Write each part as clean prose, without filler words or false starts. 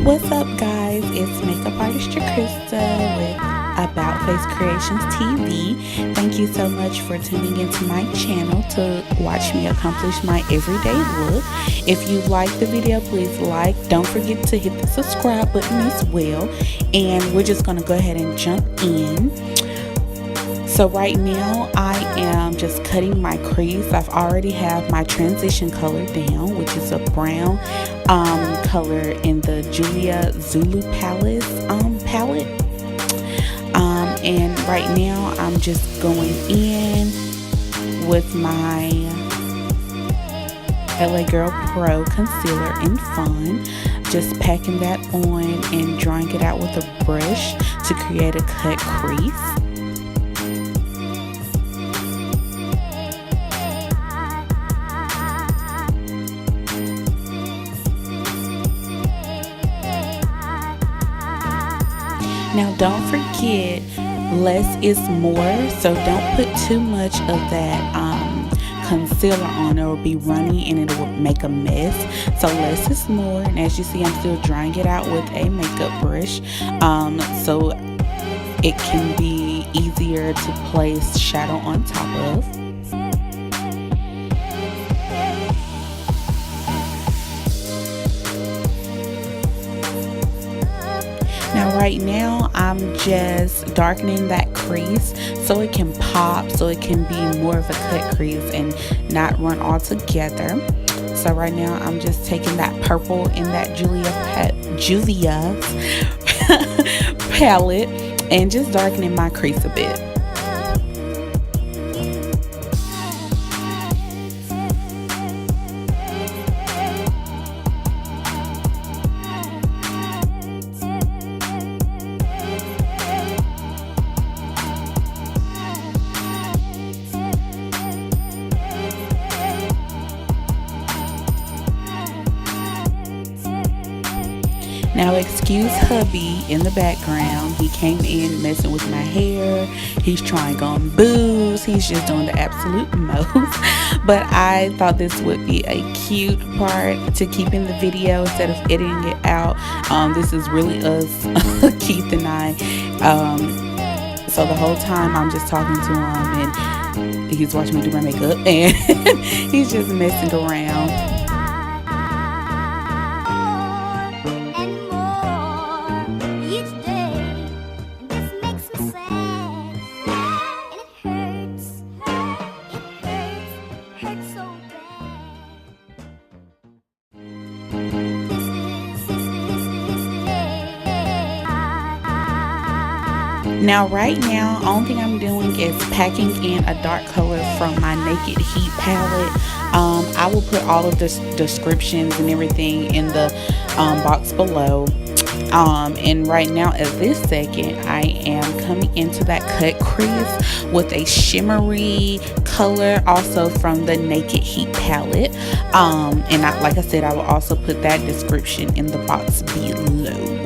What's up, guys? It's makeup artist Krista with About Face Creations TV. Thank you so much for tuning into my channel to watch me accomplish my everyday look. If you like the video, please like. Don't forget to hit the subscribe button as well. And we're just going to go ahead and jump in. So right now I am just cutting my crease. I've already have my transition color down, which is a brown color in the Juvia Zulu palette. And right now I'm just going in with my LA Girl Pro concealer in Fawn, just packing that on and drawing it out with a brush to create a cut crease. Now don't forget, less is more, so don't put too much of that concealer on. It will be runny and it will make a mess. So less is more, and as you see, I'm still drying it out with a makeup brush, so it can be easier to place shadow on top of. Now right now I'm just darkening that crease so it can pop, so it can be more of a cut crease and not run all together. So right now I'm just taking that purple in that Juvia palette and just darkening my crease a bit. Now excuse hubby in the background. He came in messing with my hair. He's trying on booze. He's just doing the absolute most. But I thought this would be a cute part to keep in the video instead of editing it out. This is really us, Keith and I. So the whole time I'm just talking to him and he's watching me do my makeup and he's just messing around. Now right now, only thing I'm doing is packing in a dark color from my Naked Heat palette. I will put all of the descriptions and everything in the box below. And right now at this second, I am coming into that cut crease with a shimmery color also from the Naked Heat palette. And like I said, I will also put that description in the box below.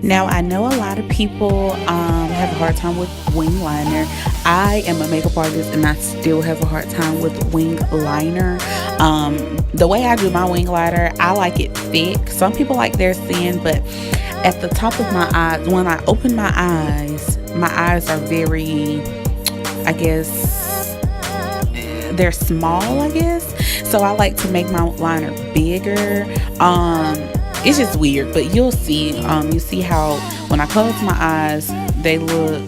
Now I know a lot of people have a hard time with wing liner. I am a makeup artist and I still have a hard time with wing liner. The way I do my wing liner, I like it thick. Some people like theirs thin, but at the top of my eyes, when I open my eyes are very, I guess, they're small, I guess. So I like to make my liner bigger. It's just weird, but you'll see. You see how when I close my eyes, they look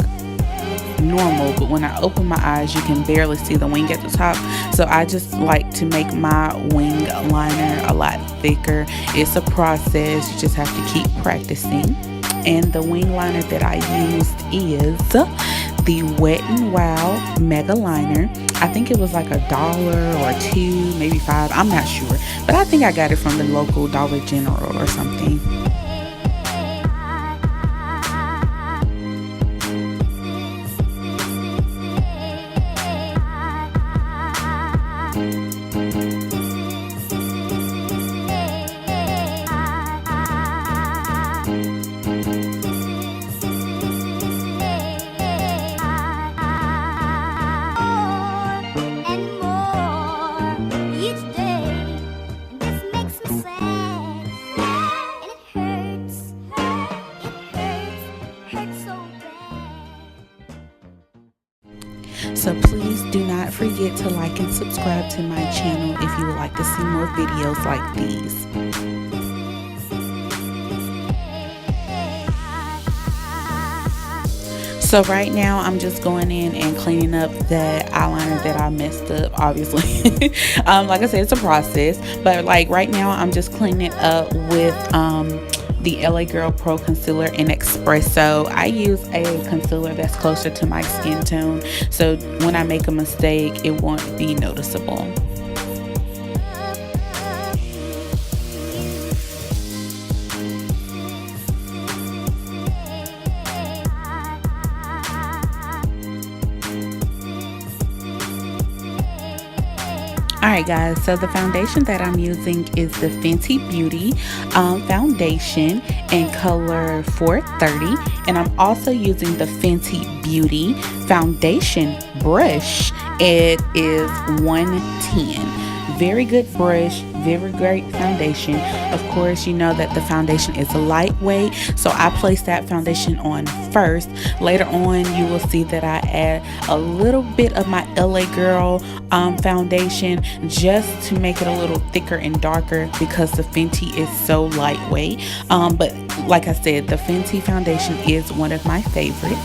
normal, but when I open my eyes, you can barely see the wing at the top. So So I just like to make my wing liner a lot thicker. It's a process, you just have to keep practicing. And the wing liner that I used is the Wet n Wild Mega Liner. I think it was like $1 or $2, maybe $5, I'm not sure, but I think I got it from the local Dollar General or something. So please do not forget to like and subscribe to my channel if you would like to see more videos like these. So right now I'm just going in and cleaning up the eyeliner that I messed up, obviously. Like I said, it's a process, but like right now I'm just cleaning it up with the LA Girl Pro Concealer in Espresso. I use a concealer that's closer to my skin tone, so when I make a mistake, it won't be noticeable. Alright guys, so the foundation that I'm using is the Fenty Beauty foundation in color 430, and I'm also using the Fenty Beauty foundation brush. It is 110. Very good brush, very great foundation. Of course, you know that the foundation is lightweight, so I place that foundation on first. Later on, you will see that I add a little bit of my LA Girl foundation just to make it a little thicker and darker because the Fenty is so lightweight. But like I said, the Fenty foundation is one of my favorites.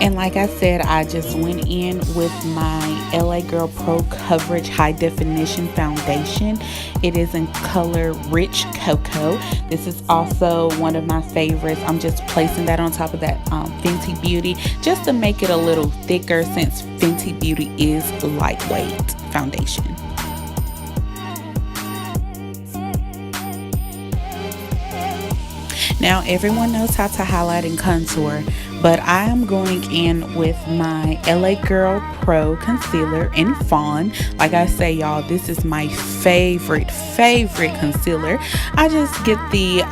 And like I said, I just went in with my LA Girl Pro Coverage High Definition Foundation. It is in color Rich Cocoa. This is also one of my favorites. I'm just placing that on top of that Fenty Beauty just to make it a little thicker, since Fenty Beauty is lightweight foundation. Now everyone knows how to highlight and contour, but I am going in with my LA Girl Pro Concealer in Fawn. Like I say, y'all, this is my favorite concealer. I just get the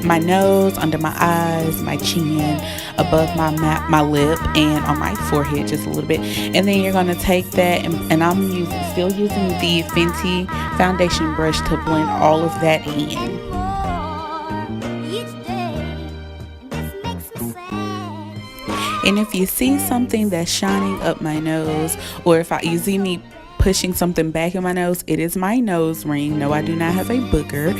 my nose, under my eyes, my chin, above my lip, and on my forehead just a little bit. And then you're going to take that, and I'm still using the Fenty foundation brush to blend all of that in. And if you see something that's shining up my nose, or if you see me pushing something back in my nose, it is my nose ring. No, I do not have a booger.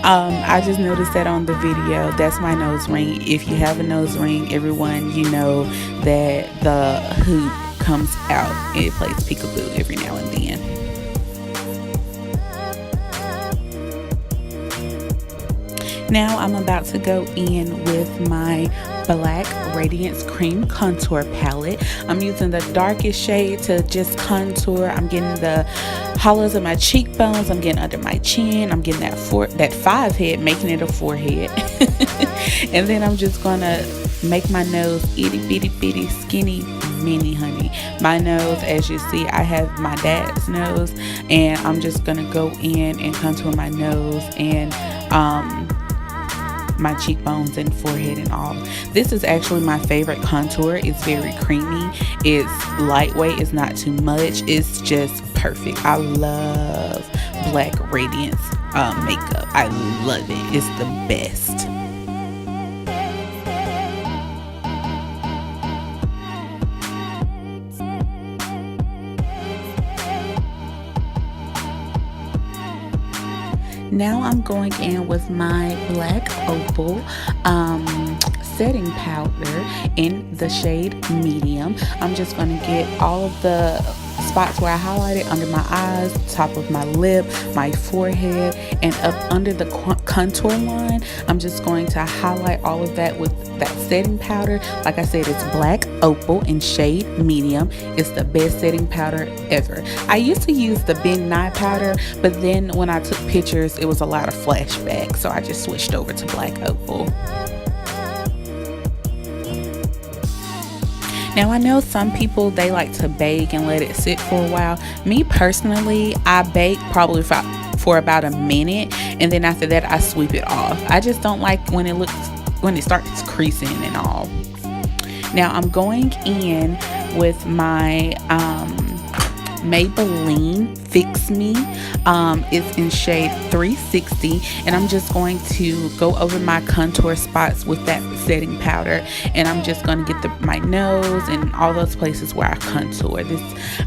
I just noticed that on the video. That's my nose ring. If you have a nose ring, everyone, you know that the hoop comes out. It plays peekaboo every now and then. Now I'm about to go in with my black Radiance Cream Contour Palette. I'm using the darkest shade to just contour. I'm getting the hollows of my cheekbones. I'm getting under my chin. I'm getting that 5 head, making it a 4-head. And then I'm just gonna make my nose itty bitty bitty skinny mini, honey. My nose, as you see, I have my dad's nose, and I'm just gonna go in and contour my nose and my cheekbones and forehead and all. This is actually my favorite contour. It's very creamy, it's lightweight, it's not too much, it's just perfect. I love black Radiance makeup. I love it. It's the best. Now I'm going in with my black Opal setting powder in the shade medium. I'm just going to get all of the spots where I highlighted under my eyes, top of my lip, my forehead, and up under the contour line. I'm just going to highlight all of that with that setting powder. Like I said, it's black Opal in shade medium. It's the best setting powder ever. I used to use the Ben Nye powder, but then when I took pictures, it was a lot of flashback, so I just switched over to black Opal. Now I know some people, they like to bake and let it sit for a while. Me personally, I bake probably for about a minute, and then after that I sweep it off. I just don't like when it starts creasing and all. Now I'm going in with my Maybeline Fix Me. It's in shade 360, and I'm just going to go over my contour spots with that setting powder, and I'm just going to get my nose and all those places where I contour.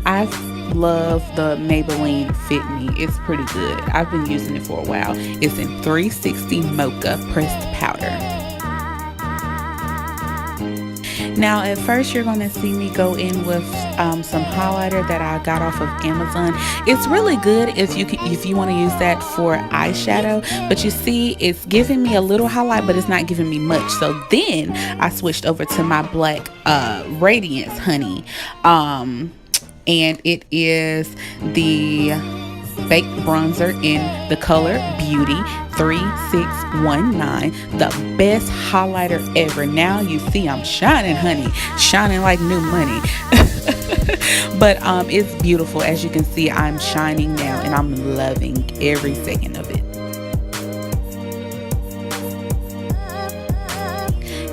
I love the Maybeline Fit Me. It's pretty good. I've been using it for a while. It's in 360 Mocha pressed powder. Now at first you're going to see me go in with some highlighter that I got off of Amazon. It's really good if you want to use that for eyeshadow, but you see it's giving me a little highlight, but it's not giving me much. So then I switched over to my black Radiance honey, and it is the baked bronzer in the color Beauty 3619, the best highlighter ever. Now you see I'm shining, honey, shining like new money. But it's beautiful. As you can see, I'm shining now, and I'm loving every second of it.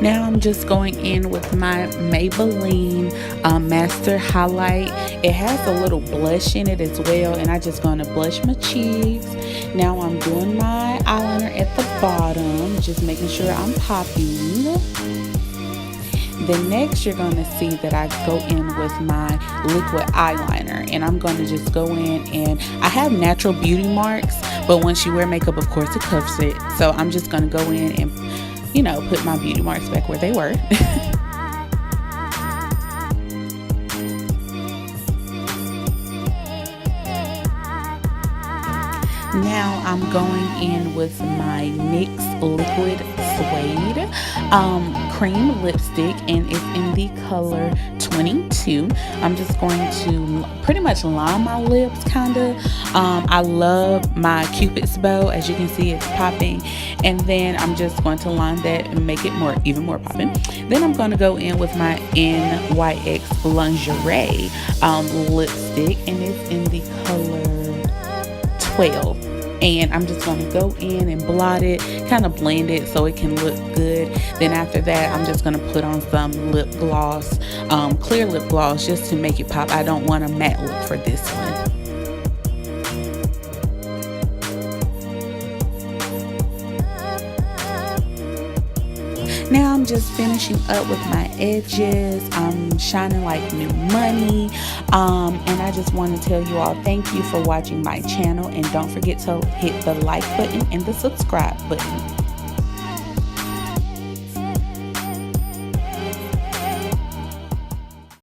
Now I'm just going in with my Maybelline Master Highlight. It has a little blush in it as well, and I'm just going to blush my cheeks. Now I'm doing my eyeliner at the bottom, just making sure I'm popping. Then next you're going to see that I go in with my liquid eyeliner, and I'm going to just go in, and I have natural beauty marks, but once you wear makeup, of course, it covers it. So I'm just going to go in and, you know, put my beauty marks back where they were. Now I'm going in with my NYX Liquid Suede cream lipstick, and it's in the color 22. I'm just going to pretty much line my lips, kind of. I love my Cupid's bow. As you can see, it's popping, and then I'm just going to line that and make it even more popping. Then I'm going to go in with my NYX Lingerie lipstick, and it's in the color 12. And I'm just going to go in and blot it, kind of blend it so it can look good. Then after that, I'm just going to put on some lip gloss, clear lip gloss, just to make it pop. I don't want a matte look for this one. Now I'm just finishing up with my edges. I'm shining like new money. And I just want to tell you all, thank you for watching my channel, and don't forget to hit the like button and the subscribe button.